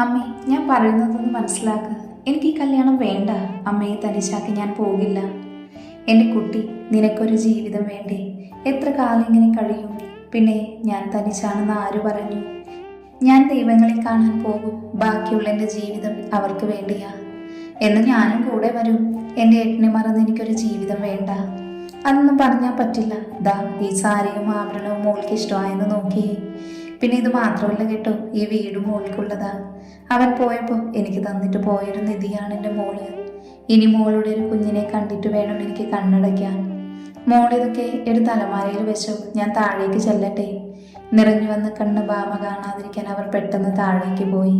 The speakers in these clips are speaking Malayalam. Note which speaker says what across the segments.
Speaker 1: അമ്മേ, ഞാൻ പറയുന്നതൊന്ന് മനസ്സിലാക്കുക. എനിക്ക് ഈ കല്യാണം വേണ്ട. അമ്മയെ തനിച്ചാക്കി ഞാൻ പോകില്ല. എൻ്റെ കുട്ടി, നിനക്കൊരു ജീവിതം വേണ്ടേ? എത്ര കാലം ഇങ്ങനെ കഴിയും? പിന്നെ ഞാൻ തനിച്ചാണെന്ന് ആര് പറഞ്ഞു? ഞാൻ ദൈവങ്ങളെ കാണാൻ പോകും. ബാക്കിയുള്ള എൻ്റെ ജീവിതം അവർക്ക് വേണ്ടിയാ. എന്ന് ഞാനും കൂടെ വരും. എൻ്റെ ഏട്ടനെ മറന്ന് എനിക്കൊരു ജീവിതം വേണ്ട. അതൊന്നും പറഞ്ഞാൽ പറ്റില്ല. ദാ ഈ സാരിയും ആഭരണവും മോൾക്ക് ഇഷ്ടമായെന്ന് നോക്കിയേ. പിന്നെ ഇത് മാത്രമല്ല കേട്ടോ, ഈ വീടും മോൾക്കുള്ളതാ. അവൻ പോയപ്പോൾ എനിക്ക് തന്നിട്ട് പോയൊരു നിധിയാണ് എൻ്റെ മോള്. ഇനി മോളുടെ ഒരു കുഞ്ഞിനെ കണ്ടിട്ട് വേണം എനിക്ക് കണ്ണടയ്ക്കാൻ. മോളിതൊക്കെ എടുത്ത് അലമാരയിൽ വെച്ചോ, ഞാൻ താഴേക്ക് ചെല്ലട്ടെ. നിറഞ്ഞു വന്ന് കണ്ണ് ഭാമ കാണാതിരിക്കാൻ അവർ പെട്ടെന്ന് താഴേക്ക് പോയി.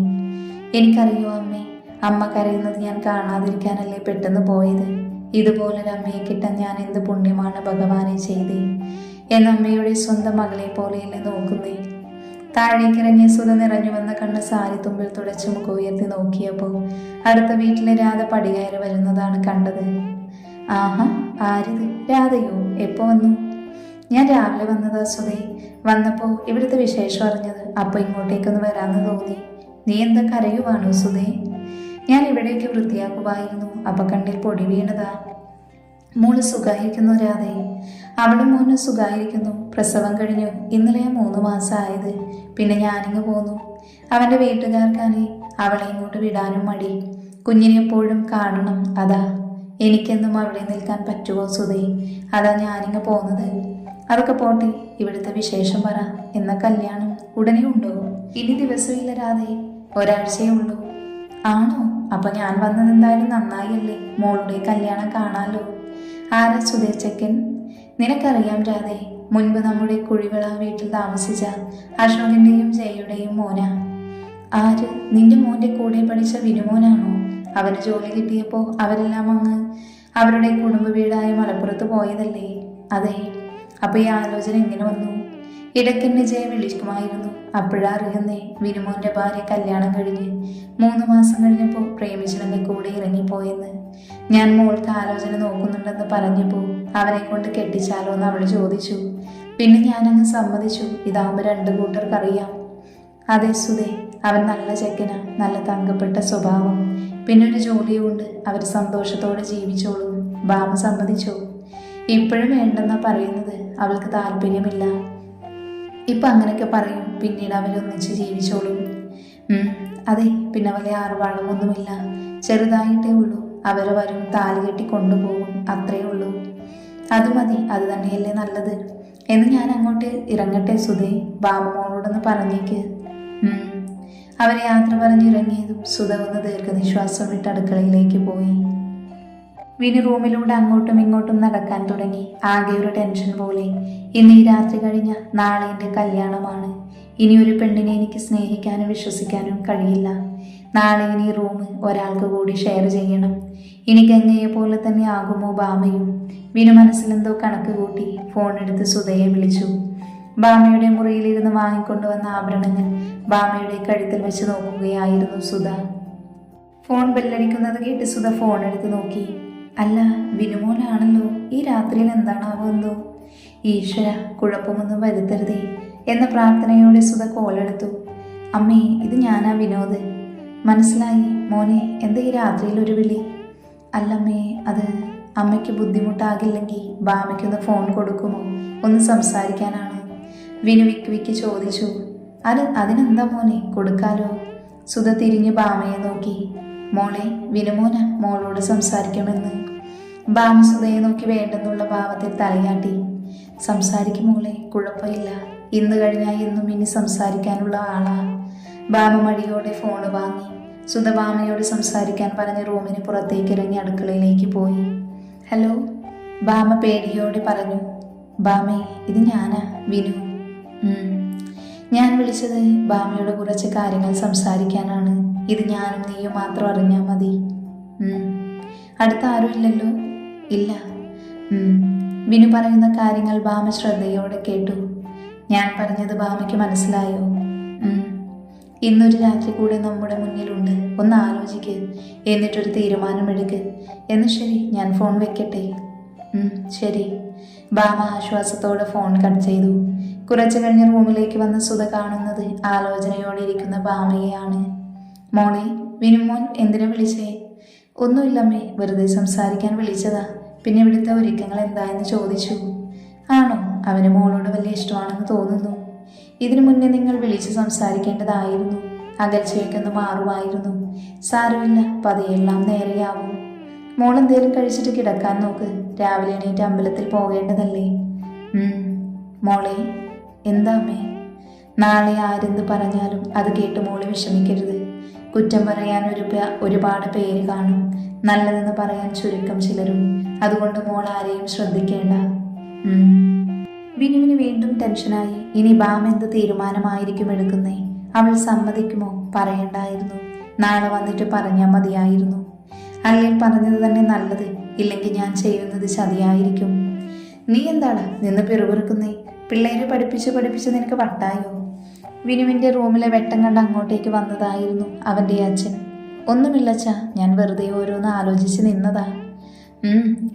Speaker 1: എനിക്കറിയോ അമ്മേ, അമ്മ കരയുന്നത് ഞാൻ കാണാതിരിക്കാനല്ലേ പെട്ടെന്ന് പോയത്. ഇതുപോലൊരമ്മയെ കിട്ടാൻ ഞാൻ എന്ത് പുണ്യമാണ് ഭഗവാനെ ചെയ്തേ. എന്നമ്മയുടെ സ്വന്തം മകളെ പോലെയല്ലേ നോക്കുന്നേ. താഴേക്കിറങ്ങിയ സുധ നിറഞ്ഞു വന്ന കണ്ണ് സാരി തുമ്പിൽ തുടച്ച് മുഖം ഉയർത്തി നോക്കിയപ്പോൾ അടുത്ത വീട്ടിലെ രാധ പടികയറി വരുന്നതാണ് കണ്ടത്. ആഹാ, ആരിത്? രാധയോ? എപ്പോ വന്നു? ഞാൻ രാവിലെ വന്നതാ സുധേ. വന്നപ്പോൾ ഇവിടുത്തെ വിശേഷം അറിഞ്ഞത്. അപ്പോൾ ഇങ്ങോട്ടേക്കൊന്ന് വരാമെന്ന് തോന്നി. നീ എന്താ കരയുവാണോ സുധേ? ഞാൻ ഇവിടേക്ക് വൃത്തിയാക്കുമായിരുന്നു. അപ്പം കണ്ണിൽ പൊടി വീണതാ. മോള് സുഖമായിരിക്കുന്നു രാധേ? അവളും മോനും സുഖമായിരിക്കുന്നു. പ്രസവം കഴിഞ്ഞു. ഇന്നലെ 3 മാസമായത്. പിന്നെ ഞാനിങ്ങ് പോന്നു. അവൻ്റെ വീട്ടുകാർക്കാണെ അവളെ ഇങ്ങോട്ട് വിടാനും മടി. കുഞ്ഞിനെ എപ്പോഴും കാണണം. അതാ എനിക്കെന്നും അവിടെ നിൽക്കാൻ പറ്റുമോ സുധേ? അതാ ഞാനിങ്ങ് പോന്നത്. അതൊക്കെ പോട്ടെ, ഇവിടുത്തെ വിശേഷം പറ. എന്ന കല്യാണം ഉടനെ ഉണ്ടോ? ഇനി ദിവസമില്ല രാധേ, ഒരാഴ്ചയേ ഉള്ളൂ. ആണോ? അപ്പൊ ഞാൻ വന്നത് എന്തായാലും നന്നായില്ലേ. മോളുടെ കല്യാണം കാണാലോ. ആരാ സുധേ ചെക്കൻ? നിനക്കറിയാം രാധേ, മുൻപ് നമ്മുടെ കുഴിവിള വീട്ടിൽ താമസിച്ച അശോകന്റെയും ജയയുടെയും മോന. ആര്? നിന്റെ മോന്റെ കൂടെ പഠിച്ച വിനുമോനാണോ? അവന് ജോലി കിട്ടിയപ്പോൾ അവരെല്ലാം അങ്ങ് അവരുടെ കുടുംബ വീടായ മലപ്പുറത്ത് പോയതല്ലേ? അതെ. അപ്പൊ ഈ ആലോചന എങ്ങനെ വന്നു? ഇടയ്ക്കെന്നെ ജയ വിളിക്കുമായിരുന്നു. അപ്പോഴാ അറിയുന്നേ, വിനുമോന്റെ ഭാര്യ കല്യാണം കഴിഞ്ഞ് 3 മാസം കഴിഞ്ഞപ്പോൾ പ്രേമിച്ചവന്റെ കൂടെ ഇറങ്ങിപ്പോയെന്ന്. ഞാൻ മോൾക്ക് ആലോചന നോക്കുന്നുണ്ടെന്ന് പറഞ്ഞപ്പോൾ അവനെ കൊണ്ട് കെട്ടിച്ചാലോ എന്ന് അവൾ ചോദിച്ചു. പിന്നെ ഞാനങ്ങ് സമ്മതിച്ചു. ഇതാകുമ്പോൾ 2 കൂട്ടർക്കറിയാം. അതെ സുധേ, അവൻ നല്ല ചെക്കനാ, നല്ല തങ്കപ്പെട്ട സ്വഭാവം, പിന്നെ ഒരു ജോലിയും ഉണ്ട്. അവർ സന്തോഷത്തോടെ ജീവിച്ചോളും. ഭാമ സമ്മതിച്ചോ? ഇപ്പോഴും വേണ്ടെന്നാ പറയുന്നത്. അവൾക്ക് താല്പര്യമില്ല. ഇപ്പം അങ്ങനെയൊക്കെ പറയും, പിന്നീട് അവരൊന്നിച്ച് ജീവിച്ചോളും. അതെ, പിന്നെ വലിയ ആർഭാടമൊന്നുമില്ല. ചെറുതായിട്ടേ ഉള്ളൂ. അവർ വരും, താലി കെട്ടി കൊണ്ടുപോകും, അത്രേ ഉള്ളൂ. അത് മതി, അത് തന്നെയല്ലേ നല്ലത്. എന്ന് ഞാൻ അങ്ങോട്ട് ഇറങ്ങട്ടെ സുധേ? ബാബുമോളോടൊന്ന് പറഞ്ഞേക്ക്. അവരെ യാത്ര പറഞ്ഞിറങ്ങിയതും സുധ ഒന്ന് ദീർഘനിശ്വാസം വിട്ട് അടുക്കളയിലേക്ക് പോയി. വിനി റൂമിലൂടെ അങ്ങോട്ടും ഇങ്ങോട്ടും നടക്കാൻ തുടങ്ങി. ആകെ ഒരു ടെൻഷൻ പോലെ. ഇന്ന് ഈ രാത്രി കഴിഞ്ഞ നാളെ എൻ്റെ കല്യാണമാണ്. ഇനി ഒരു പെണ്ണിനെ എനിക്ക് സ്നേഹിക്കാനും വിശ്വസിക്കാനും കഴിയില്ല. നാളെ ഇനി റൂം ഒരാൾക്ക് കൂടി ഷെയർ ചെയ്യണം. ഇനി ഗംഗയെ പോലെ തന്നെ ആകുമോ ഭാമയും? വിനു മനസ്സിലെന്തോ കണക്ക് കൂട്ടി ഫോൺ എടുത്ത് സുധയെ വിളിച്ചു. ഭാമയുടെ മുറിയിലിരുന്ന് വാങ്ങിക്കൊണ്ടുവന്ന ആഭരണങ്ങൾ ഭാമയുടെ കഴുത്തിൽ വെച്ച് നോക്കുകയായിരുന്നു സുധ. ഫോൺ ബെല്ലടിക്കുന്നത് കേട്ട് സുധ ഫോൺ എടുത്ത് നോക്കി. അല്ല, വിനുമോനാണല്ലോ. ഈ രാത്രിയിൽ എന്താണാവോ എന്തോ. ഈശ്വര, കുഴപ്പമൊന്നും വരുത്തരുതേ എന്ന പ്രാർത്ഥനയോടെ സുധ കോളെടുത്തു. അമ്മേ, ഇത് ഞാനാ വിനോദ്. മനസ്സിലായി മോനെ. എന്താ ഈ രാത്രിയിൽ ഒരു വിളി? അല്ലമ്മേ, അത് അമ്മയ്ക്ക് ബുദ്ധിമുട്ടാകില്ലെങ്കിൽ ഭാമയ്ക്കൊന്ന് ഫോൺ കൊടുക്കുമോ? ഒന്ന് സംസാരിക്കാനാണ്. വിനു വിക്ക് ചോദിച്ചു. അതിനെന്താ മോനെ, കൊടുക്കാലോ. സുധ തിരിഞ്ഞ് ഭാമയെ നോക്കി. മോളെ, വിനുമോന മോളോട് സംസാരിക്കണമെന്ന്. ഭാമ സുധയെ നോക്കി വേണ്ടെന്നുള്ള ഭാവത്തിൽ തലയാട്ടി. സംസാരിക്കും മോളെ, കുഴപ്പമില്ല. ഇന്ന് കഴിഞ്ഞാൽ എന്നും ഇനി സംസാരിക്കാനുള്ള ആളാ. ഭാമ മടിയോടെ ഫോണ് വാങ്ങി. സുധ ഭാമയോട് സംസാരിക്കാൻ പറഞ്ഞ് റൂമിന് പുറത്തേക്ക് ഇറങ്ങി അടുക്കളയിലേക്ക് പോയി. ഹലോ, ഭാമ പേടിയോടെ പറഞ്ഞു. ഭാമേ, ഇത് ഞാനാ, വിനു. ഞാൻ വിളിച്ചത് ഭാമയോട് കുറച്ച് കാര്യങ്ങൾ സംസാരിക്കാനാണ്. ഇത് ഞാനും നീയും മാത്രം അറിഞ്ഞാൽ മതി. അടുത്ത ആരും ഇല്ലല്ലോ? ഇല്ല. വിനു പറയുന്ന കാര്യങ്ങൾ ഭാമ ശ്രദ്ധയോടെ കേട്ടു. ഞാൻ പറഞ്ഞത് ഭാമയ്ക്ക് മനസ്സിലായോ? ഇന്നൊരു രാത്രി കൂടെ നമ്മുടെ മുന്നിലുണ്ട്. ഒന്ന് ആലോചിക്ക്, എന്നിട്ടൊരു തീരുമാനമെടുക്ക്. എന്ന് ശരി, ഞാൻ ഫോൺ വെക്കട്ടെ? ശരി. ഭാമ ആശ്വാസത്തോടെ ഫോൺ കട്ട് ചെയ്തു. കുറച്ചു കഴിഞ്ഞ് റൂമിലേക്ക് വന്ന സുധ കാണുന്നത് ആലോചനയോടെ ഇരിക്കുന്ന ഭാമയെയാണ്. മോളെ, വിനുമോൻ എന്തിനാ വിളിച്ചേ? ഒന്നുമില്ലമ്മേ, വെറുതെ സംസാരിക്കാൻ വിളിച്ചതാ. പിന്നെ ഇവിടുത്തെ ഒരുക്കങ്ങൾ എന്തായെന്ന് ചോദിച്ചു. ആണോ? അവന് മോളോട് വലിയ ഇഷ്ടമാണെന്ന് തോന്നുന്നു. ഇതിനു മുന്നേ നിങ്ങൾ വിളിച്ച് സംസാരിക്കേണ്ടതായിരുന്നു. അകൽച്ചയൊക്കൊന്ന് മാറുമായിരുന്നു. സാരമില്ല, പതിയെല്ലാം നേരെയാവും. മോളെന്തേലും കഴിച്ചിട്ട് കിടക്കാൻ നോക്ക്. രാവിലെ എണീറ്റ് അമ്പലത്തിൽ പോകേണ്ടതല്ലേ? മോളെ. എന്താ അമ്മേ? നാളെ ആരെന്ത് പറഞ്ഞാലും അത് കേട്ട് മോള് വിഷമിക്കരുത്. കുറ്റം പറയാൻ ഒരുപാട് പേര് കാണും, നല്ലതെന്ന് പറയാൻ ചുരുക്കം ചിലരും. അതുകൊണ്ട് മോൾ ആരെയും ശ്രദ്ധിക്കേണ്ട. വിനുവിന് വീണ്ടും ടെൻഷനായി. ഇനി ബാം എന്ത് തീരുമാനമായിരിക്കും എടുക്കുന്നേ? അവൾ സമ്മതിക്കുമോ? പറയണ്ടായിരുന്നു. നാളെ വന്നിട്ട് പറഞ്ഞാൽ മതിയായിരുന്നു. അല്ലെങ്കിൽ പറഞ്ഞത് തന്നെ നല്ലത്. ഇല്ലെങ്കിൽ ഞാൻ ചെയ്യുന്നത് ചതിയായിരിക്കും. നീ എന്താണ് നിന്ന് പിറുപിറുക്കുന്നേ? പിള്ളേരെ പഠിപ്പിച്ച് നിനക്ക് വട്ടായോ? വിനുവിൻ്റെ റൂമിലെ വെട്ടം കണ്ട് അങ്ങോട്ടേക്ക് വന്നതായിരുന്നു അവൻ്റെ അച്ഛൻ. ഒന്നുമില്ലച്ചാ, ഞാൻ വെറുതെ ഓരോന്ന് ആലോചിച്ച് നിന്നതാ.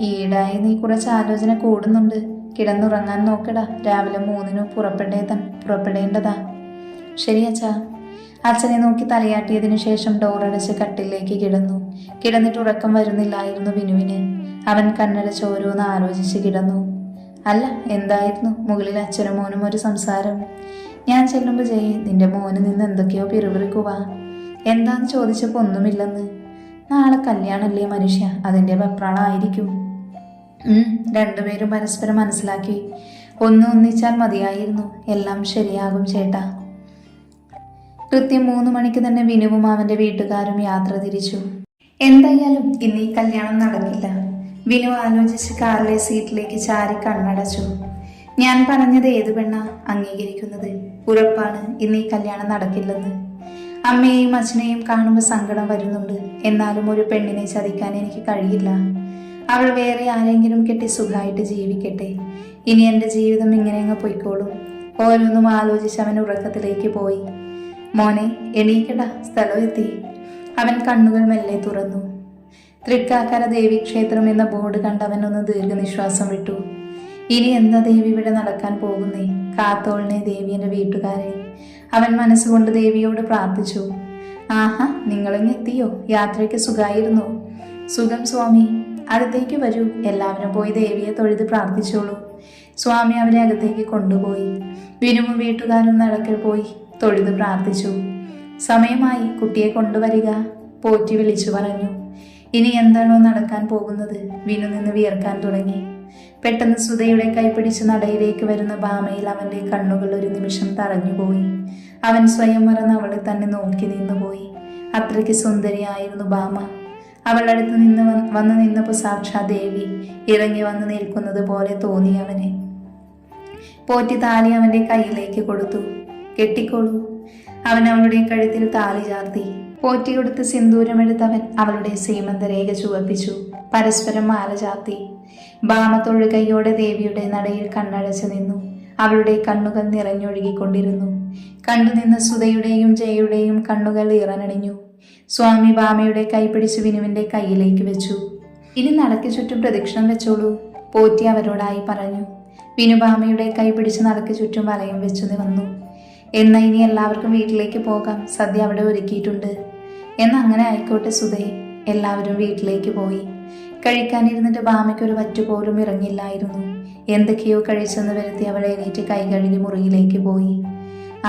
Speaker 1: ഈടായി നീ കുറച്ച് ആലോചന കൂടുന്നുണ്ട്. കിടന്നുറങ്ങാൻ നോക്കടാ. രാവിലെ 3 പുറപ്പെടേണ്ടതാ. ശരി അച്ഛാ. അച്ഛനെ നോക്കി തലയാട്ടിയതിനു ശേഷം ഡോറടച്ച് കട്ടിലേക്ക് കിടന്നു. കിടന്നിട്ട് ഉറക്കം വരുന്നില്ലായിരുന്നു വിനുവിന്. അവൻ കണ്ണടച്ച് ഓരോന്ന് ആലോചിച്ച് കിടന്നു. അല്ല, എന്തായിരുന്നു മുകളിൽ അച്ഛനും മോനും ഒരു സംസാരം? ഞാൻ ചെല്ലുമ്പോൾ ജയ്, നിന്റെ മോന് നിന്ന് എന്തൊക്കെയോ പിറുപിറുക്കുക. എന്താന്ന് ചോദിച്ചപ്പോൾ ഒന്നുമില്ലെന്ന്. നാളെ കല്യാണമല്ലേ മനുഷ്യ, അതിൻ്റെ വെപ്രാളായിരിക്കും. രണ്ടുപേരും പരസ്പരം മനസ്സിലാക്കി ഒന്നിച്ചാൽ മതിയായിരുന്നു. എല്ലാം ശരിയാകും ചേട്ടാ. കൃത്യം 3 മണിക്ക് തന്നെ വിനുവും അവൻ്റെ വീട്ടുകാരും യാത്ര തിരിച്ചു. എന്തായാലും ഇന്ന് ഈ കല്യാണം നടക്കില്ല. വിനു ആലോചിച്ച് കാറിലെ സീറ്റിലേക്ക് ചാരി കണ്ണടച്ചു. ഞാൻ പറഞ്ഞത് ഏതു പെണ്ണാ അംഗീകരിക്കുന്നത്? ഉറപ്പാണ് ഇന്ന് ഈ കല്യാണം നടക്കില്ലെന്ന്. അമ്മയെയും അച്ഛനെയും കാണുമ്പോൾ സങ്കടം വരുന്നുണ്ട്. എന്നാലും ഒരു പെണ്ണിനെ ചതിക്കാൻ എനിക്ക് കഴിയില്ല. അവൾ വേറെ ആരെങ്കിലും കെട്ടി സുഖമായിട്ട് ജീവിക്കട്ടെ. ഇനി എൻ്റെ ജീവിതം ഇങ്ങനെ അങ്ങ് പൊയ്ക്കോളും. ഓരോന്നും ആലോചിച്ച് അവൻ ഉറക്കത്തിലേക്ക് പോയി. മോനെ, എണീക്കട, സ്ഥലം എത്തി. അവൻ കണ്ണുകൾ മെല്ലെ തുറന്നു. തൃക്കാക്കര ദേവീക്ഷേത്രം എന്ന ബോർഡ് കണ്ടവൻ ഒന്ന് ദീർഘനിശ്വാസം വിട്ടു. ഇനി എന്താ ദേവി ഇവിടെ നടക്കാൻ പോകുന്നേ? കാത്തോളിനെ ദേവി എൻ്റെ വീട്ടുകാരെ. അവൻ മനസ്സുകൊണ്ട് ദേവിയോട് പ്രാർത്ഥിച്ചു. ആഹാ, നിങ്ങളിങ്ങ് എത്തിയോ? യാത്രയ്ക്ക് സുഖമായിരുന്നു? സുഖം സ്വാമി. അടുത്തേക്ക് വരൂ. എല്ലാവരും പോയി ദേവിയെ തൊഴുത് പ്രാർത്ഥിച്ചോളൂ. സ്വാമി അവരെ അകത്തേക്ക് കൊണ്ടുപോയി. വിനുവും വീട്ടുകാരും നടക്കൽ പോയി തൊഴുത് പ്രാർത്ഥിച്ചു. സമയമായി, കുട്ടിയെ കൊണ്ടുവരിക, പോറ്റി വിളിച്ചു പറഞ്ഞു. ഇനി എന്താണോ നടക്കാൻ പോകുന്നത്? വിനു നിന്ന് വിയർക്കാൻ തുടങ്ങി. പെട്ടെന്ന് സുധയുടെ കൈപിടിച്ച് നടയിലേക്ക് വരുന്ന ഭാമയിൽ അവൻ്റെ കണ്ണുകൾ ഒരു നിമിഷം തറഞ്ഞുപോയി. അവൻ സ്വയം മറന്ന് അവളെ തന്നെ നോക്കി നിന്നുപോയി. അത്രയ്ക്ക് സുന്ദരിയായിരുന്നു ഭാമ. അവളുടെ അടുത്ത് വന്ന് നിന്നപ്പോൾ സാക്ഷാ ദേവി ഇറങ്ങി വന്ന് നിൽക്കുന്നത് പോലെ തോന്നി അവന്. പോറ്റി താലി അവൻ്റെ കയ്യിലേക്ക് കൊടുത്തു. കെട്ടിക്കോളൂ. അവൻ അവളുടെ കഴുത്തിൽ താലി ചാർത്തി. പോറ്റി കൊടുത്ത് സിന്ദൂരമെടുത്തവൻ അവളുടെ സീമന്തരേഖ ചുവപ്പിച്ചു. പരസ്പരം മാല ചാർത്തി. ഭാമ തൊഴുകൈയോടെ ദേവിയുടെ നടയിൽ കണ്ണടച്ചു നിന്നു. അവളുടെ കണ്ണുകൾ നിറഞ്ഞൊഴുകിക്കൊണ്ടിരുന്നു. കണ്ടുനിന്ന സുധയുടെയും ജയയുടെയും കണ്ണുകൾ ഇറനണിഞ്ഞു. സ്വാമി ഭാമയുടെ കൈ പിടിച്ച് വിനുവിൻ്റെ കയ്യിലേക്ക് വെച്ചു. ഇനി നടക്ക് ചുറ്റും പ്രദക്ഷിണം വെച്ചോളൂ, പോറ്റി അവരോടായി പറഞ്ഞു. വിനു ഭാമയുടെ കൈ പിടിച്ച് നടക്ക് ചുറ്റും വലയം വെച്ചു വന്നു. എന്നാൽ ഇനി എല്ലാവർക്കും വീട്ടിലേക്ക് പോകാം, സദ്യ അവിടെ ഒരുക്കിയിട്ടുണ്ട്. അങ്ങനെ ആയിക്കോട്ടെ സുധേ. എല്ലാവരും വീട്ടിലേക്ക് പോയി. കഴിക്കാനിരുന്നിട്ട് ഭാമയ്ക്കൊരു വറ്റുപോലും ഇറങ്ങില്ലായിരുന്നു. എന്തൊക്കെയോ കഴിച്ചെന്ന് വരുത്തി അവൾ എണീറ്റ് കൈ കഴുകി മുറിയിലേക്ക് പോയി.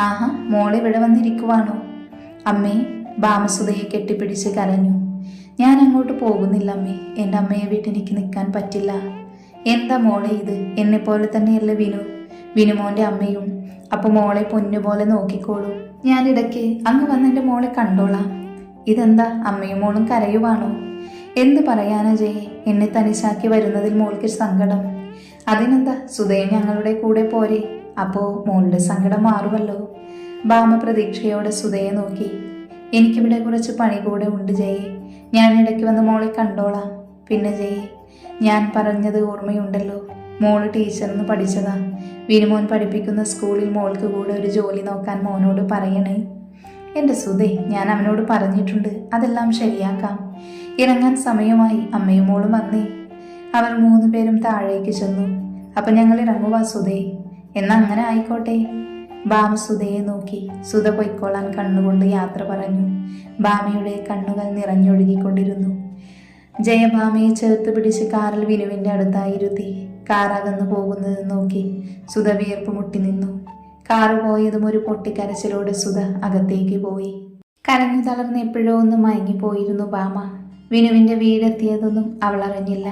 Speaker 1: ആഹാ, മോളിവിടെ വന്നിരിക്കുവാണോ? അമ്മേ. ഭാമ സുധയെ കെട്ടിപ്പിടിച്ച് കരഞ്ഞു. ഞാൻ അങ്ങോട്ട് പോകുന്നില്ല അമ്മേ. എൻ്റെ അമ്മയെ വീട്ടിലേക്ക് നിൽക്കാൻ പറ്റില്ല. എന്താ മോളെ ഇത്? എന്നെപ്പോലെ തന്നെയല്ലേ വിനുമോൻ്റെ അമ്മയും. അപ്പോൾ മോളെ പൊന്നുപോലെ നോക്കിക്കോളൂ. ഞാൻ ഇടയ്ക്ക് അങ്ങ് വന്ന് എൻ്റെ മോളെ കണ്ടോളാം. ഇതെന്താ, അമ്മയും മോളും കരയുവാണോ? എന്ത് പറയാനാ ജയെ? എന്നെ തനിച്ചാക്കി വരുന്നതിൽ മോൾക്ക് സങ്കടം. അതിനെന്താ, സുധയെ ഞങ്ങളുടെ കൂടെ പോരെ. അപ്പോൾ മോളുടെ സങ്കടം മാറുമല്ലോ. ഭാമ പ്രതീക്ഷയോടെ സുധയെ നോക്കി. എനിക്കിവിടെ കുറച്ച് പണി കൂടെ ഉണ്ട് ജയെ. ഞാൻ ഇടയ്ക്ക് വന്ന് മോളെ കണ്ടോളാം. പിന്നെ ജയെ, ഞാൻ പറഞ്ഞത് ഓർമ്മയുണ്ടല്ലോ, മോള് ടീച്ചറിന് പഠിച്ചതാ. വിനുമോൻ പഠിപ്പിക്കുന്ന സ്കൂളിൽ മോൾക്ക് കൂടെ ഒരു ജോലി നോക്കാൻ മോനോട് പറയണേ. എൻ്റെ സുധേ, ഞാൻ അവനോട് പറഞ്ഞിട്ടുണ്ട്. അതെല്ലാം ശരിയാക്കാം. ഇറങ്ങാൻ സമയമായി. അമ്മയും മോളും വന്നേ. അവർ 3 പേരും താഴേക്ക് ചെന്നു. അപ്പം ഞങ്ങൾ ഇറങ്ങുവാ സുധേ. എന്നാ അങ്ങനെ ആയിക്കോട്ടെ. ബാമ സുധയെ നോക്കി. സുധ പൊയ്ക്കോളാൻ കണ്ണുകൊണ്ട് യാത്ര പറഞ്ഞു. ബാമയുടെ കണ്ണുകൾ നിറഞ്ഞൊഴുകിക്കൊണ്ടിരുന്നു. ജയ ബാമയെ ചേർത്ത് പിടിച്ച് കാറിൽ വിനുവിൻ്റെ അടുത്തായിരുത്തി. കാർ അകന്നു പോകുന്നത് നോക്കി സുധ വിയർപ്പ് മുട്ടി നിന്നു. കാറ് പോയതും ഒരു പൊട്ടിക്കരച്ചിലോടെ സുധ അകത്തേക്ക് പോയി. കരഞ്ഞു തളർന്ന് എപ്പോഴോ ഒന്ന് മയങ്ങിപ്പോയിരുന്നു ബാമ. വിനുവിൻ്റെ വീടെത്തിയതൊന്നും അവൾ അറിഞ്ഞില്ല.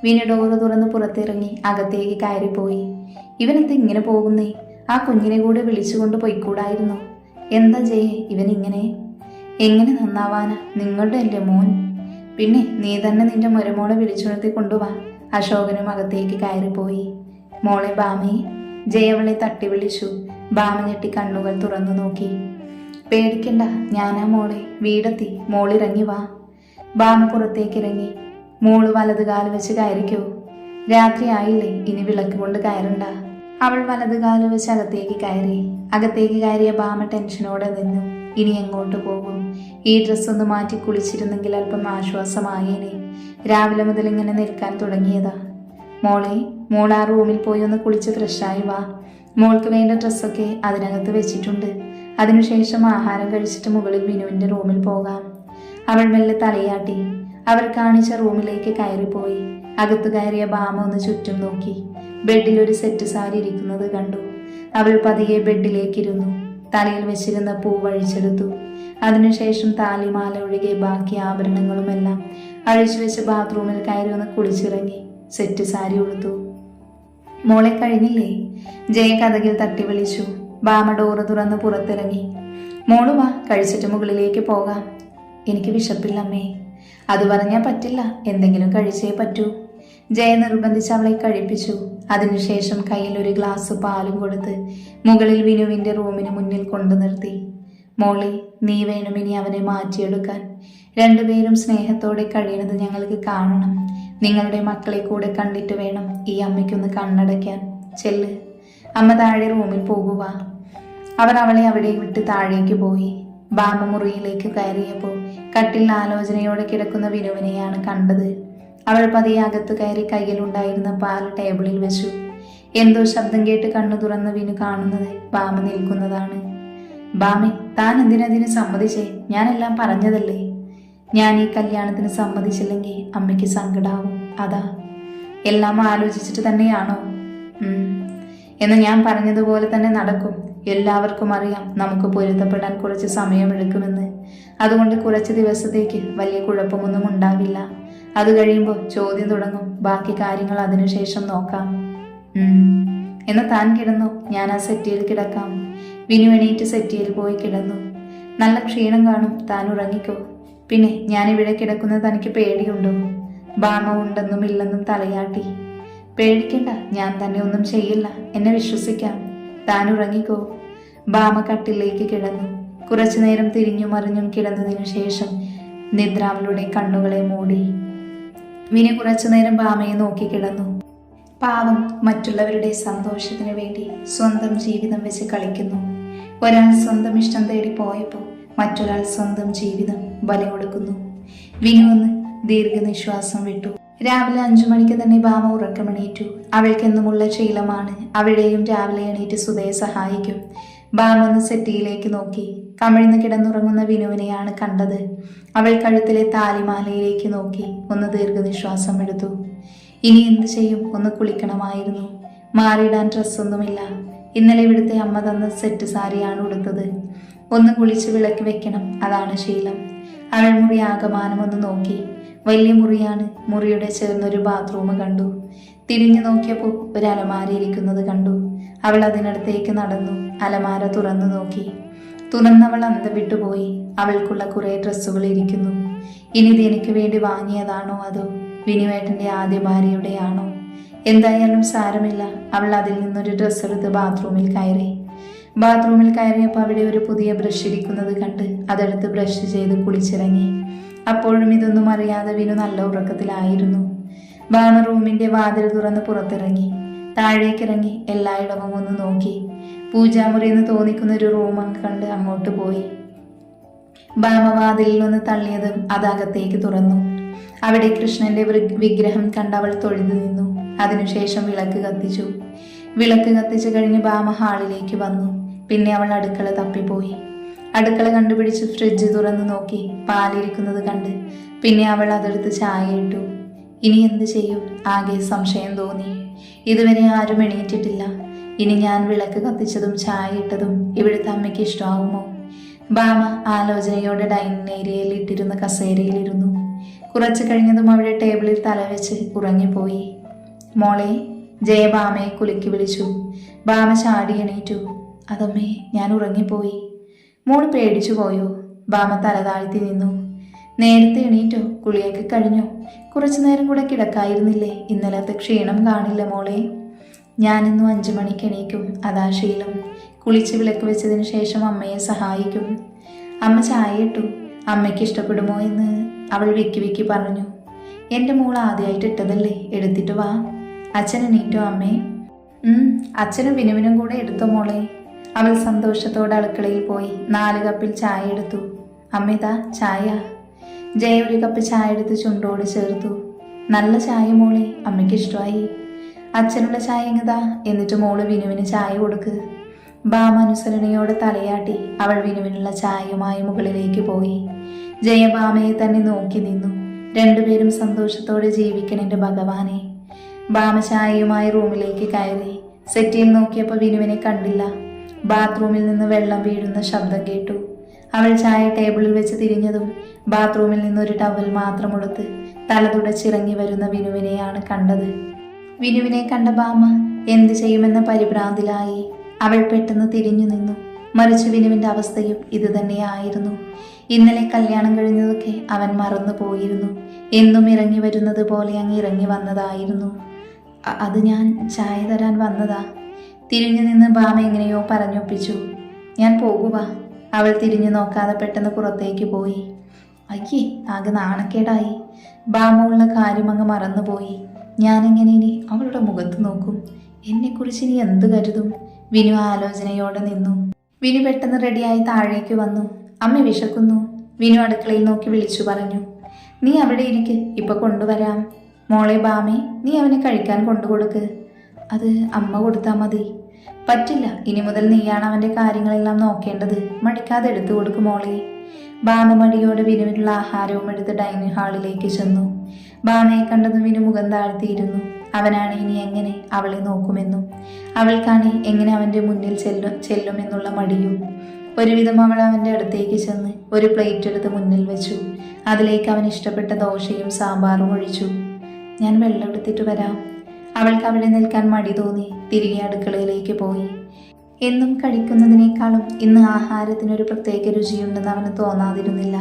Speaker 1: വിനു ഡോറ് തുറന്ന് പുറത്തിറങ്ങി അകത്തേക്ക് കയറിപ്പോയി. ഇവനെന്താ ഇങ്ങനെ പോകുന്നേ? ആ കുഞ്ഞിനെ കൂടെ വിളിച്ചുകൊണ്ട് പോയിക്കൂടായിരുന്നു? എന്താ ജയേ ഇവനിങ്ങനെ? എങ്ങനെ നന്നാവാനാ? നിങ്ങളുടെ അല്ലേ മോൻ? പിന്നെ നീ തന്നെ നിന്റെ മരുമോളെ വിളിച്ചുണർത്തി കൊണ്ടുവാ. അശോകനും അകത്തേക്ക് കയറിപ്പോയി. മോളെ ബാമയെ, ജയവളെ തട്ടി വിളിച്ചു. ബാമ ഞെട്ടി കണ്ണുകൾ തുറന്നു നോക്കി. പേടിക്കണ്ട, ഞാനാ മോളെ, വീടെത്തി, മോളിറങ്ങി വാ. ബാമ പുറത്തേക്കിറങ്ങി. മോള് വലത് കാല് വെച്ച് കയറിക്കോ. രാത്രി ആയില്ലേ, ഇനി വിളക്ക് കൊണ്ട് കയറണ്ട. അവൾ വലത് കാല് വെച്ച് അകത്തേക്ക് കയറി. അകത്തേക്ക് കയറിയ ബാമ ടെൻഷനോടെ നിന്നു. ഇനി എങ്ങോട്ട് പോകും? ഈ ഡ്രസ്സ് ഒന്ന് മാറ്റി കുളിച്ചിരുന്നെങ്കിൽ അല്പം ആശ്വാസമായേനെ. രാവിലെ മുതൽ ഇങ്ങനെ നിൽക്കാൻ തുടങ്ങിയതാ. മോൾ ആ റൂമിൽ പോയി ഒന്ന് കുളിച്ച് ഫ്രഷായി വാ. മോൾക്ക് വേണ്ട ഡ്രസ്സൊക്കെ അതിനകത്ത് വെച്ചിട്ടുണ്ട്. അതിനുശേഷം ആഹാരം കഴിച്ചിട്ട് മുകളിൽ വിനുവിൻ്റെ റൂമിൽ പോകാം. അവൾ മെല്ലെ തലയാട്ടി. അവർ കാണിച്ച റൂമിലേക്ക് കയറിപ്പോയി. അകത്ത് കയറിയ ബാമ ഒന്ന് ചുറ്റും നോക്കി. ബെഡിൽ ഒരു സെറ്റ് സാരി ഇരിക്കുന്നത് കണ്ടു. അവൾ പതിയെ ബെഡിലേക്കിരുന്നു. തലയിൽ വെച്ചിരുന്ന പൂ വഴിച്ചെടുത്തു. അതിനുശേഷം താലിമാല ഒഴികെ ബാക്കി ആഭരണങ്ങളുമെല്ലാം അഴിച്ചു വെച്ച് ബാത്റൂമിൽ കയറി ഒന്ന് കുളിച്ചിറങ്ങി സെറ്റ് സാരി ഉടുത്തു. മോളെ കഴിഞ്ഞില്ലേ? ജയ കതകിൽ തട്ടി വിളിച്ചു. ബാമ ഡോറ് തുറന്ന് പുറത്തിറങ്ങി. മോള് വാ, കഴിച്ചിട്ട് മുകളിലേക്ക് പോകാം. എനിക്ക് വിശപ്പില്ലമ്മേ. അത് പറഞ്ഞാൽ പറ്റില്ല, എന്തെങ്കിലും കഴിച്ചേ പറ്റൂ. ജയ നിർബന്ധിച്ച് അവളെ കഴിപ്പിച്ചു. അതിനുശേഷം കയ്യിൽ ഒരു ഗ്ലാസ് പാലും കൊടുത്ത് മുകളിൽ വിനുവിൻ്റെ റൂമിന് മുന്നിൽ കൊണ്ടു നിർത്തി. മോളെ, നീ വേണം ഇനി അവനെ മാറ്റിയെടുക്കാൻ. രണ്ടുപേരും സ്നേഹത്തോടെ കഴിയുന്നത് ഞങ്ങൾക്ക് കാണണം. നിങ്ങളുടെ മക്കളെ കൂടെ കണ്ടിട്ട് വേണം ഈ അമ്മയ്ക്കൊന്ന് കണ്ണടയ്ക്കാൻ. ചെല്ല്, അമ്മ താഴെ റൂമിൽ പോകുക. അവർ അവളെ അവിടെ വിട്ട് താഴേക്ക് പോയി. ബാമ മുറിയിലേക്ക് കയറിയപ്പോൾ കട്ടിൽ ആലോചനയോടെ കിടക്കുന്ന വിനുവിനെയാണ് കണ്ടത്. അവൾ പതിയെ അകത്ത് കയറി കയ്യിലുണ്ടായിരുന്ന പാൽ ടേബിളിൽ വെച്ചു. എന്തോ ശബ്ദം കേട്ട് കണ്ണു തുറന്ന വിനു കാണുന്നത് ബാമ നിൽക്കുന്നതാണ്. ബാമേ, താൻ എന്തിനതിന് സമ്മതിച്ചേ? ഞാനെല്ലാം പറഞ്ഞതല്ലേ. ഞാൻ ഈ കല്യാണത്തിന് സമ്മതിച്ചില്ലെങ്കിൽ അമ്മയ്ക്ക് സങ്കടാവും, അതാ. എല്ലാം ആലോചിച്ചിട്ട് തന്നെയാണോ? എന്ന് ഞാൻ പറഞ്ഞതുപോലെ തന്നെ നടക്കും. എല്ലാവർക്കും അറിയാം നമുക്ക് പൊരുത്തപ്പെടാൻ കുറച്ച് സമയമെടുക്കുമെന്ന്. അതുകൊണ്ട് കുറച്ച് ദിവസത്തേക്ക് വലിയ കുഴപ്പമൊന്നും ഉണ്ടാവില്ല. അത് കഴിയുമ്പോൾ ചോദ്യം തുടങ്ങും. ബാക്കി കാര്യങ്ങൾ അതിനുശേഷം നോക്കാം. എന്ന് താൻ കിടന്നു, ഞാൻ ആ സെറ്റിയിൽ കിടക്കാം. വിനു എണീറ്റ് സെറ്റിയിൽ പോയി കിടന്നു. നല്ല ക്ഷീണം കാണും, താൻ ഉറങ്ങിക്കോ. പിന്നെ ഞാനിവിടെ കിടക്കുന്നത് തനിക്ക് പേടിയുണ്ടോ? ബാമ ഉണ്ടെന്നും ഇല്ലെന്നും തലയാട്ടി. പേടിക്കണ്ട, ഞാൻ തന്നെ ഒന്നും ചെയ്യില്ല, എന്നെ വിശ്വസിക്കാം. താൻ ഉറങ്ങിക്കോ. ബാമ കട്ടിലേക്ക് കിടന്നു. കുറച്ചു നേരം തിരിഞ്ഞും മറിഞ്ഞും കിടന്നതിനു ശേഷം നിദ്ര അവളുടെ കണ്ണുകളെ മൂടി. വിനു കുറച്ചു നേരം ബാമയെ നോക്കി കിടന്നു. പാവം, മറ്റുള്ളവരുടെ സന്തോഷത്തിന് വേണ്ടി സ്വന്തം ജീവിതം വെച്ച് കളിക്കുന്നു. ഒരാൾ സ്വന്തം ഇഷ്ടം തേടി പോയപ്പോൾ മറ്റൊരാൾ സ്വന്തം ജീവിതം ബലി കൊടുക്കുന്നു. വിനു ഒന്ന് ദീർഘനിശ്വാസം വിട്ടു. രാവിലെ 5 മണിക്ക് തന്നെ ബാമ ഉറക്കമെണീറ്റു. അവൾക്കെന്നുമുള്ള ശീലമാണ്. അവളെയും രാവിലെ എണീറ്റ് സുധയെ സഹായിക്കും. ബാമ ഒന്ന് സെറ്റിയിലേക്ക് നോക്കി. കമിഴ്ന്ന് കിടന്നുറങ്ങുന്ന വിനുവിനെയാണ് കണ്ടത്. അവൾ കഴുത്തിലെ താലിമാലയിലേക്ക് നോക്കി ഒന്ന് ദീർഘനിശ്വാസം എടുത്തു. ഇനി എന്ത് ചെയ്യും? ഒന്ന് കുളിക്കണമായിരുന്നു. മാറിയിടാൻ ഡ്രസ്സൊന്നുമില്ല. ഇന്നലെ ഇവിടുത്തെ അമ്മ തന്ന സെറ്റ് സാരിയാണ് ഉടുത്തത്. ഒന്ന് കുളിച്ച് വിളക്കി വെക്കണം, അതാണ് ശീലം. അവൾ മുറി ആകമാനം ഒന്ന് നോക്കി. വലിയ മുറിയാണ്. മുറിയുടെ ചേർന്നൊരു ബാത്റൂം കണ്ടു. തിരിഞ്ഞു നോക്കിയപ്പോൾ ഒരു അലമാര ഇരിക്കുന്നത് കണ്ടു. അവൾ അതിനടുത്തേക്ക് നടന്നു. അലമാര തുറന്നു നോക്കി. തുറന്നവൾ അന്തം വിട്ടുപോയി. അവൾക്കുള്ള കുറെ ഡ്രസ്സുകൾ ഇരിക്കുന്നു. ഇനി ഇത് എനിക്ക് വേണ്ടി വാങ്ങിയതാണോ അതോ വിനുവേട്ടൻ്റെ ആദ്യ ഭാര്യയുടെയാണോ? എന്തായാലും സാരമില്ല. അവൾ അതിൽ നിന്നൊരു ഡ്രസ്സ് എടുത്ത് ബാത്റൂമിൽ കയറി. ബാത്റൂമിൽ കയറിയപ്പോൾ അവിടെ ഒരു പുതിയ ബ്രഷ് ഇരിക്കുന്നത് കണ്ട് അതെടുത്ത് ബ്രഷ് ചെയ്ത് കുളിച്ചിറങ്ങി. അപ്പോഴും ഇതൊന്നും അറിയാതെ വിനു നല്ല ഉറക്കത്തിലായിരുന്നു. ബാമ റൂമിന്റെ വാതിൽ തുറന്ന് പുറത്തിറങ്ങി. താഴേക്കിറങ്ങി എല്ലായിടവും ഒന്ന് നോക്കി. പൂജാമുറി എന്ന് തോന്നിക്കുന്ന ഒരു റൂം കണ്ട് അങ്ങോട്ട് പോയി. ബാമ വാതിലിൽ ഒന്ന് തള്ളിയതും അതകത്തേക്ക് തുറന്നു. അവിടെ കൃഷ്ണന്റെ വിഗ്രഹം കണ്ട് അവൾ തൊഴുതു നിന്നു. അതിനുശേഷം വിളക്ക് കത്തിച്ചു. വിളക്ക് കത്തിച്ചു കഴിഞ്ഞ് ബാമ ഹാളിലേക്ക് വന്നു. പിന്നെ അവൾ അടുക്കള തപ്പിപ്പോയി. അടുക്കള കണ്ടുപിടിച്ച് ഫ്രിഡ്ജ് തുറന്ന് നോക്കി. പാലിരിക്കുന്നത് കണ്ട് പിന്നെ അവൾ അതെടുത്ത് ചായ ഇട്ടു. ഇനി എന്ത് ചെയ്യും? ആകെ സംശയം തോന്നി. ഇതുവരെ ആരും എണീറ്റിട്ടില്ല. ഇനി ഞാൻ വിളക്ക് കത്തിച്ചതും ചായ ഇട്ടതും ഇവിടുത്തെ അമ്മയ്ക്ക് ഇഷ്ടമാകുമോ? ബാമ ആലോചനയോടെ ഡൈനിങ് ഏരിയയിൽ ഇട്ടിരുന്ന കസേരയിലിരുന്നു. കുറച്ചു കഴിഞ്ഞതും അവിടെ ടേബിളിൽ തലവെച്ച് ഉറങ്ങിപ്പോയി. മോളെ, ജയ ബാമയെ കുലുക്കി വിളിച്ചു. ബാമ ചാടി എണീറ്റു. അതമ്മേ, ഞാൻ ഉറങ്ങിപ്പോയി. മോള് പേടിച്ചു പോയോ? ബാമ തല താഴ്ത്തി നിന്നു. നേരത്തെ എണീറ്റോ? കുളിയൊക്കെ കഴിഞ്ഞോ? കുറച്ചു നേരം കൂടെ കിടക്കായിരുന്നില്ലേ? ഇന്നലത്തെ ക്ഷീണം കാണില്ല മോളെ. ഞാനിന്നും 5 മണിക്ക് എണീക്കും, അതാ ശീലം. കുളിച്ച് വിളക്ക് വെച്ചതിന് ശേഷം അമ്മയെ സഹായിക്കും. അമ്മ ചായ ഇട്ടു. അമ്മയ്ക്ക് ഇഷ്ടപ്പെടുമോ എന്ന് അവൾ വിക്കി പറഞ്ഞു. എൻ്റെ മോൾ ആദ്യമായിട്ട് ഇട്ടതല്ലേ, എടുത്തിട്ട് വാ. അച്ഛൻ എണീറ്റോ അമ്മേ? അച്ഛനും വിനുവിനും കൂടെ എടുത്തോ മോളെ. അവൾ സന്തോഷത്തോടെ അടുക്കളയിൽ പോയി 4 കപ്പിൽ ചായ എടുത്തു. അമ്മേതാ ചായ. ജയ ഒരു കപ്പ് ചായ എടുത്ത് ചുണ്ടോട് ചേർത്തു. നല്ല ചായ മോളെ, അമ്മയ്ക്ക് ഇഷ്ടമായി. അച്ഛനുള്ള ചായ എങ്ങതാ, എന്നിട്ട് മോള് വിനുവിന് ചായ കൊടുക്ക്. ബാമ അനുസരണയോടെ തലയാട്ടി അവൾ വിനുവിനുള്ള ചായയുമായി മുകളിലേക്ക് പോയി. ജയ ബാമയെ തന്നെ നോക്കി നിന്നു. രണ്ടുപേരും സന്തോഷത്തോടെ ജീവിക്കണെന്റെ ഭഗവാനെ. ബാമ ചായയുമായി റൂമിലേക്ക് കയറി. സെറ്റിയിൽ നോക്കിയപ്പോൾ വിനുവിനെ കണ്ടില്ല. ബാത്റൂമിൽ നിന്ന് വെള്ളം വീഴുന്ന ശബ്ദം കേട്ടു. അവൾ ചായ ടേബിളിൽ വെച്ച് തിരിഞ്ഞതും ബാത്റൂമിൽ നിന്ന് ഒരു ടവൽ മാത്രം എടുത്ത് തല തുടച്ചിറങ്ങി വരുന്ന വിനുവിനെയാണ് കണ്ടത്. വിനുവിനെ കണ്ട ബാമ എന്ത് ചെയ്യുമെന്ന പരിഭ്രാന്തിലായി. അവൾ പെട്ടെന്ന് തിരിഞ്ഞു നിന്നു. മറിച്ച് വിനുവിൻ്റെ അവസ്ഥയും ഇത് തന്നെയായിരുന്നു. ഇന്നലെ കല്യാണം കഴിഞ്ഞതൊക്കെ അവൻ മറന്നു പോയിരുന്നു. എന്നും ഇറങ്ങി വരുന്നത് പോലെ അങ്ങ് ഇറങ്ങി വന്നതായിരുന്നു. അത് ഞാൻ ചായ തരാൻ വന്നതാ. തിരിഞ്ഞു നിന്ന് ബാമ എങ്ങനെയോ പറഞ്ഞൊപ്പിച്ചു. ഞാൻ പോകുക. അവൾ തിരിഞ്ഞു നോക്കാതെ പെട്ടെന്ന് പുറത്തേക്ക് പോയി. അയ്യേ, ആകെ നാണക്കേടായി. ബാമ ഉള്ള കാര്യം അങ്ങ് മറന്നുപോയി. ഞാനെങ്ങനെ ഇനി അവളുടെ മുഖത്ത് നോക്കും? എന്നെക്കുറിച്ച് ഇനി എന്ത് കരുതും? വിനു ആലോചനയോടെ നിന്നു. വിനു പെട്ടെന്ന് റെഡിയായി താഴേക്ക് വന്നു. അമ്മ വിശക്കുന്നു. വിനു അടുക്കളയിൽ നോക്കി വിളിച്ചു പറഞ്ഞു. നീ അവിടെ ഇരിക്ക്, ഇപ്പൊ കൊണ്ടുവരാം. മോളെ ബാമേ, നീ അവനെ കഴിക്കാൻ കൊണ്ടുകൊടുക്ക്. അത് അമ്മ കൊടുത്താൽ മതി. പറ്റില്ല, ഇനി മുതൽ നീയാണ് അവൻ്റെ കാര്യങ്ങളെല്ലാം നോക്കേണ്ടത്. മടിക്കാതെ എടുത്തു കൊടുക്കും മോളെ. ബാമ മടിയോടെ വിനുവിനുള്ള ആഹാരവും എടുത്ത് ഡൈനിങ് ഹാളിലേക്ക് ചെന്നു. ബാമയെ കണ്ടതും വിനു മുഖം താഴ്ത്തിയിരുന്നു. അവനാണ് ഇനി എങ്ങനെ അവളെ നോക്കുമെന്നും അവൾക്കാണ് എങ്ങനെ അവൻ്റെ മുന്നിൽ ചെല്ലുമെന്നുള്ള മടിയും. ഒരുവിധം അവൾ അവൻ്റെ അടുത്തേക്ക് ചെന്ന് ഒരു പ്ലേറ്റ് എടുത്ത് മുന്നിൽ വെച്ചു. അതിലേക്ക് അവൻ ഇഷ്ടപ്പെട്ട ദോശയും സാമ്പാറും ഒഴിച്ചു. ഞാൻ വെള്ളം എടുത്തിട്ട് വരാം. അവൾക്ക് അവിടെ നിൽക്കാൻ മടി തോന്നി. തിരികെ അടുക്കളയിലേക്ക് പോയി. എന്നും കഴിക്കുന്നതിനേക്കാളും ഇന്ന് ആഹാരത്തിനൊരു പ്രത്യേക രുചിയുണ്ടെന്ന് അവന് തോന്നാതിരുന്നില്ല.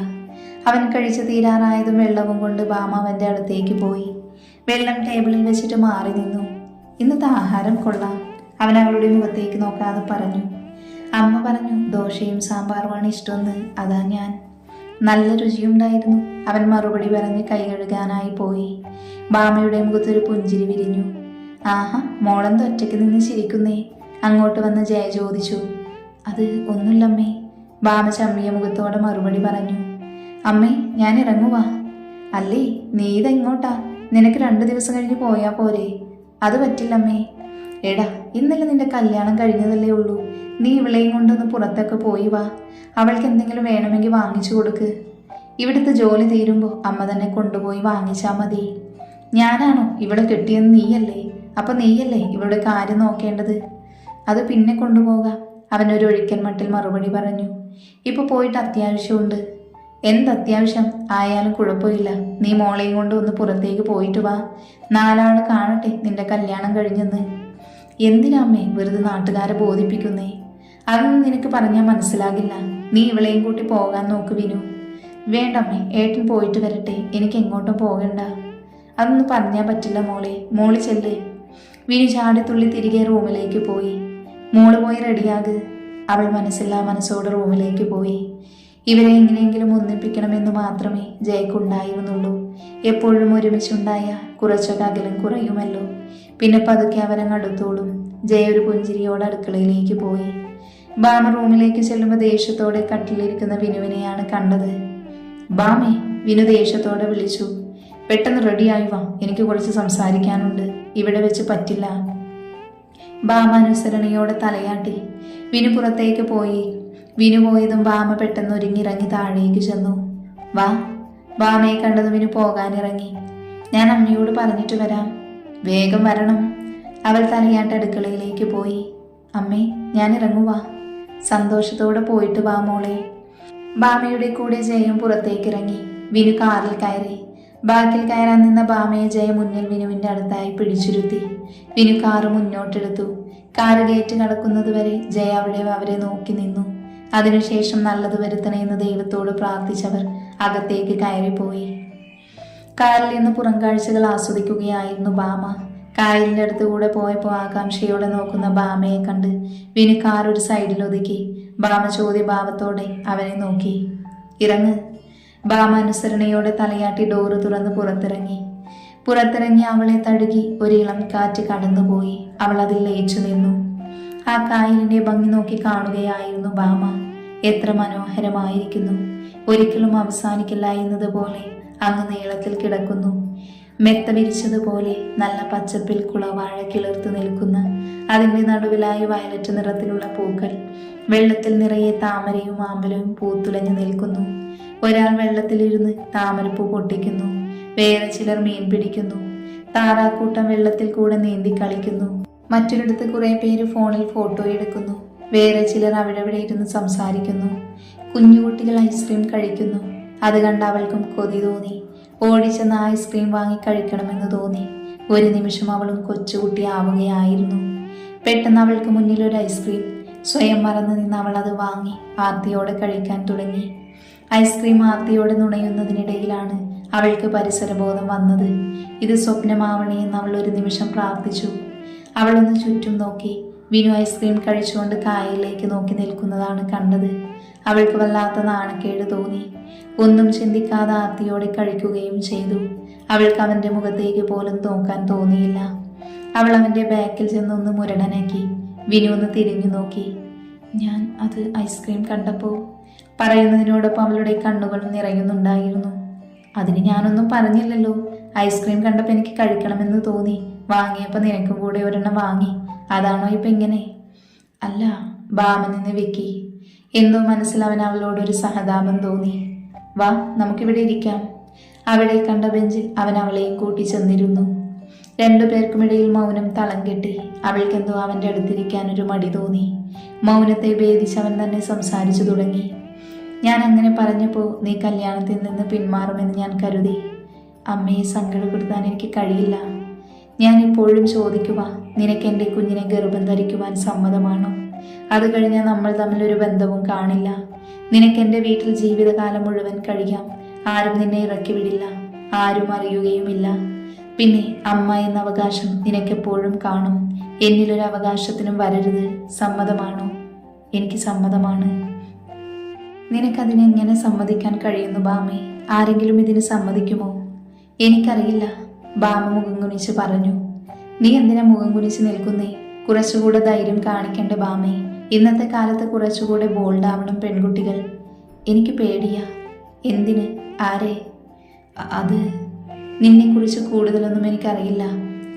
Speaker 1: അവൻ കഴിച്ചു തീരാറായതും വെള്ളവും കൊണ്ട് ബാമ അവൻ്റെ അടുത്തേക്ക് പോയി. വെള്ളം ടേബിളിൽ വെച്ചിട്ട് മാറി നിന്നു. ഇന്നത്തെ ആഹാരം കൊള്ളാം, അവൻ അവളുടെ മുഖത്തേക്ക് നോക്കാതെ പറഞ്ഞു. അമ്മ പറഞ്ഞു ദോശയും സാമ്പാറുമാണ് ഇഷ്ടമെന്ന്, അതാ ഞാൻ. നല്ല രുചിയുണ്ടായിരുന്നു, അവൻ മറുപടി പറഞ്ഞ് കൈ കഴുകാനായി പോയി. ബാമയുടെ മുഖത്തൊരു പുഞ്ചിരി വിരിഞ്ഞു. ആഹാ, മോളെന്ത് ഒറ്റയ്ക്ക് നിന്ന് ചിരിക്കുന്നേ? അങ്ങോട്ട് വന്ന് ജയ ചോദിച്ചു. അത് ഒന്നുമില്ലമ്മേ, ബാമ ചമ്മിയ മുഖത്തോടെ മറുപടി പറഞ്ഞു. അമ്മേ, ഞാൻ ഇറങ്ങുവാ. അല്ലേ, നീ ഇതെങ്ങോട്ടാ? നിനക്ക് 2 ദിവസം കഴിഞ്ഞ് പോയാ പോരെ? അത് പറ്റില്ലമ്മേ. എടാ, ഇന്നലെ നിന്റെ കല്യാണം കഴിഞ്ഞതല്ലേ ഉള്ളൂ. നീ ഇവളെയും കൊണ്ടൊന്ന് പുറത്തൊക്കെ പോയി വാ. അവൾക്ക് എന്തെങ്കിലും വേണമെങ്കിൽ വാങ്ങിച്ചു കൊടുക്ക്. ഇവിടുത്തെ ജോലി തീരുമ്പോൾ അമ്മ തന്നെ കൊണ്ടുപോയി വാങ്ങിച്ചാൽ മതി. ഞാനാണോ ഇവളെ കെട്ടിയെന്ന്? നീയല്ലേ. അപ്പം നീയല്ലേ ഇവളുടെ കാര്യം നോക്കേണ്ടത്. അത് പിന്നെ കൊണ്ടുപോകാം, അവനൊരു ഒഴിക്കൻ മട്ടിൽ മറുപടി പറഞ്ഞു. ഇപ്പോൾ പോയിട്ട് അത്യാവശ്യമുണ്ട്. എന്തത്യാവശ്യം ആയാലും കുഴപ്പമില്ല. നീ മോളെയും കൊണ്ട് ഒന്ന് പുറത്തേക്ക് പോയിട്ട് വാ. 4 ആൾ കാണട്ടെ നിന്റെ കല്യാണം കഴിഞ്ഞെന്ന്. എന്തിനാമ്മേ വെറുതെ നാട്ടുകാരെ ബോധിപ്പിക്കുന്നേ? അതൊന്നും നിനക്ക് പറഞ്ഞാൽ മനസ്സിലാകില്ല. നീ ഇവളെയും കൂട്ടി പോകാൻ നോക്ക് വിനു. വേണ്ടമ്മേ, ഏട്ടൻ പോയിട്ട് വരട്ടെ, എനിക്ക് എങ്ങോട്ടും പോകണ്ട. അതൊന്നും പറഞ്ഞാൽ പറ്റില്ല മോളെ. മോള് ചെല്ല്. വിനു ചാടിത്തുള്ളി തിരികെ റൂമിലേക്ക് പോയി. മോള് പോയി റെഡിയാക്. അവൾ മനസ്സോടെ റൂമിലേക്ക് പോയി. ഇവരെ എങ്ങനെയെങ്കിലും ഒന്നിപ്പിക്കണമെന്ന് മാത്രമേ ജയക്കുണ്ടായിരുന്നുള്ളൂ. എപ്പോഴും ഒരുമിച്ചുണ്ടായ കുറച്ചൊക്കെ അകലം കുറയുമല്ലോ. പിന്നെ പതുക്കെ അവരങ്ങ് അടുത്തോളും. ജയ ഒരു പുഞ്ചിരിയോടെ അടുക്കളയിലേക്ക് പോയി. ബാമ റൂമിലേക്ക് ചെല്ലുമ്പോൾ ദേഷ്യത്തോടെ കട്ടിലിരിക്കുന്ന വിനുവിനെയാണ് കണ്ടത്. ബാമേ, വിനു ദേഷ്യത്തോടെ വിളിച്ചു. പെട്ടെന്ന് റെഡിയായി വാ, എനിക്ക് കുറച്ച് സംസാരിക്കാനുണ്ട്. ഇവിടെ വെച്ച് പറ്റില്ല. ബാമ അനുസരണയോടെ തലയാട്ടി. വിനു പുറത്തേക്ക് പോയി. വിനു പോയതും ബാമ പെട്ടെന്ന് ഒരുങ്ങിറങ്ങി താഴേക്ക് ചെന്നു. വാ. ബാമയെ കണ്ടതും വിനു പോകാനിറങ്ങി. ഞാൻ അമ്മയോട് പറഞ്ഞിട്ട് വരാം. വേഗം വരണം. അവൾ തലയാട്ട് അടുക്കളയിലേക്ക് പോയി. അമ്മേ, ഞാൻ ഇറങ്ങുവാ. സന്തോഷത്തോടെ പോയിട്ട് വാ മോളെ. ബാമയുടെ കൂടെ ജയം പുറത്തേക്കിറങ്ങി. വിനു കാറിൽ കയറി. ബാക്കിൽ കയറാൻ നിന്ന ബാമയെ ജയ മുന്നിൽ വിനുവിന്റെ അടുത്തായി പിടിച്ചിരുത്തി. വിനു കാറ് മുന്നോട്ടെടുത്തു. കാറ് ഗേറ്റ് കടക്കുന്നതുവരെ ജയ അവിടെ അവരെ നോക്കി നിന്നു. അതിനുശേഷം നല്ലത് വരുത്തണമെന്ന് ദൈവത്തോട് പ്രാർത്ഥിച്ചവർ അകത്തേക്ക് കയറിപ്പോയി. കാറിൽ നിന്ന് പുറംകാഴ്ചകൾ ആസ്വദിക്കുകയായിരുന്നു ബാമ. കായലിൻ്റെ അടുത്തുകൂടെ പോയപ്പോൾ ആകാംക്ഷയോടെ നോക്കുന്ന ബാമയെ കണ്ട് വിനു കാർ ഒരു സൈഡിൽ ഒതുക്കി. ബാമ ചോദ്യഭാവത്തോടെ അവനെ നോക്കി. ഇറങ്ങ്. ബാമ അനുസരണയോടെ തലയാട്ടി ഡോറ് തുറന്ന് പുറത്തിറങ്ങി അവളെ തഴുകി ഒരു ഇളം കാറ്റ് കടന്നുപോയി. അവൾ അതിൽ ലയിച്ചു നിന്നു. ആ കായലിന്റെ ഭംഗി നോക്കി കാണുകയായിരുന്നു ബാമ. എത്ര മനോഹരമായിരിക്കുന്നു. ഒരിക്കലും അവസാനിക്കില്ല എന്നതുപോലെ അങ്ങ് നീളത്തിൽ കിടക്കുന്നു. മെത്ത വിരിച്ചതുപോലെ നല്ല പച്ചപ്പിൽ കുളവാഴ കിളിർത്തു നിൽക്കുന്ന അതിൻ്റെ നടുവിലായി വയലറ്റ് നിറത്തിലുള്ള പൂക്കൾ. വെള്ളത്തിൽ നിറയെ താമരയും ആമ്പലവും പൂത്തുലഞ്ഞു നിൽക്കുന്നു. ഒരാൾ വെള്ളത്തിലിരുന്ന് താമരപ്പൂ പൊട്ടിക്കുന്നു. വേറെ ചിലർ മീൻ പിടിക്കുന്നു. താറാക്കൂട്ടം വെള്ളത്തിൽ കൂടെ നീന്തി കളിക്കുന്നു. മറ്റൊരിടത്ത് കുറെ പേര് ഫോണിൽ ഫോട്ടോ എടുക്കുന്നു. വേറെ ചിലർ അവിടെ ഇരുന്ന് സംസാരിക്കുന്നു. കുഞ്ഞുകുട്ടികൾ ഐസ്ക്രീം കഴിക്കുന്നു. അത് കണ്ട് അവൾക്കും കൊതി തോന്നി. ഓടിച്ചെന്ന് ഐസ്ക്രീം വാങ്ങി കഴിക്കണമെന്ന് തോന്നി. ഒരു നിമിഷം അവളും കൊച്ചുകുട്ടിയാവുകയായിരുന്നു. പെട്ടെന്ന് അവൾക്ക് മുന്നിൽ ഒരു ഐസ്ക്രീം. സ്വയം മറന്നു നിന്ന് അവൾ അത് വാങ്ങി ആർത്തിയോടെ കഴിക്കാൻ തുടങ്ങി. ഐസ്ക്രീം ആർത്തിയോടെ നുണയുന്നതിനിടയിലാണ് അവൾക്ക് പരിസരബോധം വന്നത്. ഇത് സ്വപ്നമാവണേ എന്ന് അവൾ ഒരു നിമിഷം പ്രാർത്ഥിച്ചു. അവളൊന്ന് ചുറ്റും നോക്കി. വിനു ഐസ്ക്രീം കഴിച്ചുകൊണ്ട് കായലിലേക്ക് നോക്കി നിൽക്കുന്നതാണ് കണ്ടത്. അവൾക്ക് വല്ലാത്ത നാണക്കേട് തോന്നി. ഒന്നും ചിന്തിക്കാതെ ആർത്തിയോടെ കഴിക്കുകയും ചെയ്തു. അവൾക്ക് അവൻ്റെ മുഖത്തേക്ക് പോലും നോക്കാൻ തോന്നിയില്ല. അവൾ അവൻ്റെ ബാക്കിൽ ചെന്നൊന്ന് മുരടനാക്കി. വിനു ഒന്ന് തിരിഞ്ഞു നോക്കി. ഞാൻ അത് ഐസ്ക്രീം കണ്ടപ്പോൾ പറയുന്നതിനോടൊപ്പം അവളുടെ കണ്ണുകൾ നിറയുന്നുണ്ടായിരുന്നു. അതിന് ഞാനൊന്നും പറഞ്ഞില്ലല്ലോ. ഐസ്ക്രീം കണ്ടപ്പോൾ എനിക്ക് കഴിക്കണമെന്ന് തോന്നി. വാങ്ങിയപ്പോൾ നിനക്കും കൂടെ ഒരെണ്ണം വാങ്ങി. അതാണോ ഇപ്പം ഇങ്ങനെ? അല്ല, ബാമ നിന്ന് വെക്കി. എന്തോ മനസ്സിൽ അവൻ അവളോടൊരു സഹതാപം തോന്നി. വാ, നമുക്കിവിടെ ഇരിക്കാം. അവിടെ കണ്ട ബെഞ്ചിൽ അവൻ അവളെയും കൂട്ടി ചെന്നിരുന്നു. രണ്ടുപേർക്കുമിടയിൽ മൗനം തളം കെട്ടി. അവൾക്കെന്തോ അവൻ്റെ അടുത്തിരിക്കാൻ ഒരു മടി തോന്നി. മൗനത്തെ ഭേദിച്ച് അവൻ തന്നെ സംസാരിച്ചു തുടങ്ങി. ഞാൻ അങ്ങനെ പറഞ്ഞപ്പോൾ നീ കല്യാണത്തിൽ നിന്ന് പിന്മാറുമെന്ന് ഞാൻ കരുതി. അമ്മയെ സങ്കടപ്പെടുത്താൻ എനിക്ക് കഴിയില്ല. ഞാൻ ഇപ്പോഴും ചോദിക്കുക, നിനക്ക് എൻ്റെ കുഞ്ഞിനെ ഗർഭം ധരിക്കുവാൻ സമ്മതമാണോ? അത് കഴിഞ്ഞാൽ നമ്മൾ തമ്മിലൊരു ബന്ധവും കാണില്ല. നിനക്ക് എൻ്റെ വീട്ടിൽ ജീവിതകാലം മുഴുവൻ കഴിയാം. ആരും നിന്നെ ഇറക്കി വിടില്ല. ആരും അറിയുകയുമില്ല. പിന്നെ അമ്മ എന്ന അവകാശം നിനക്കെപ്പോഴും കാണും. എന്നിലൊരു അവകാശത്തിനും വരരുത്. സമ്മതമാണോ? എനിക്ക് സമ്മതമാണ്. നിനക്കതിനെങ്ങനെ സമ്മതിക്കാൻ കഴിയുന്നു ബാമേ? ആരെങ്കിലും ഇതിന് സമ്മതിക്കുമോ? എനിക്കറിയില്ല, ബാമ മുഖം കുനിച്ച് പറഞ്ഞു. നീ എന്തിനാ മുഖം കുനിച്ച് നിൽക്കുന്നേ? കുറച്ചുകൂടെ ധൈര്യം കാണിക്കണ്ടേ ബാമേ? ഇന്നത്തെ കാലത്ത് കുറച്ചുകൂടെ ബോൾഡാവണം പെൺകുട്ടികൾ. എനിക്ക് പേടിയാ. എന്തിന്? ആരെ? അത് നിന്നെക്കുറിച്ച് കൂടുതലൊന്നും എനിക്കറിയില്ല.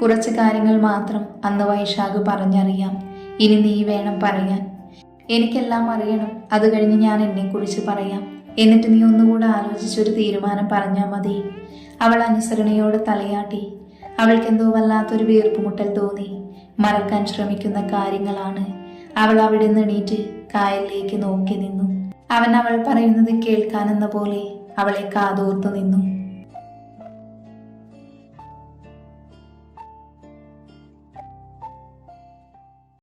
Speaker 1: കുറച്ച് കാര്യങ്ങൾ മാത്രം അന്ന് വൈശാഖ് പറഞ്ഞറിയാം. ഇനി നീ വേണം പറയാൻ. എനിക്കെല്ലാം അറിയണം. അത് കഴിഞ്ഞ് ഞാൻ എന്നെക്കുറിച്ച് പറയാം. എന്നിട്ട് നീ ഒന്നുകൂടെ ആലോചിച്ചൊരു തീരുമാനം പറഞ്ഞാൽ മതി. അവൾ അനുസരണയോടെ തലയാട്ടി. അവൾക്കെന്തോ വല്ലാത്തൊരു വീർപ്പുമുട്ടൽ തോന്നി. മറക്കാൻ ശ്രമിക്കുന്ന കാര്യങ്ങളാണ്. അവൾ അവിടെ നിന്ന് എണീറ്റ് കായലിലേക്ക് നോക്കി നിന്നു. അവൻ അവൾ പറയുന്നത് കേൾക്കാനെന്ന പോലെ അവളെ കാതോർത്തു നിന്നു.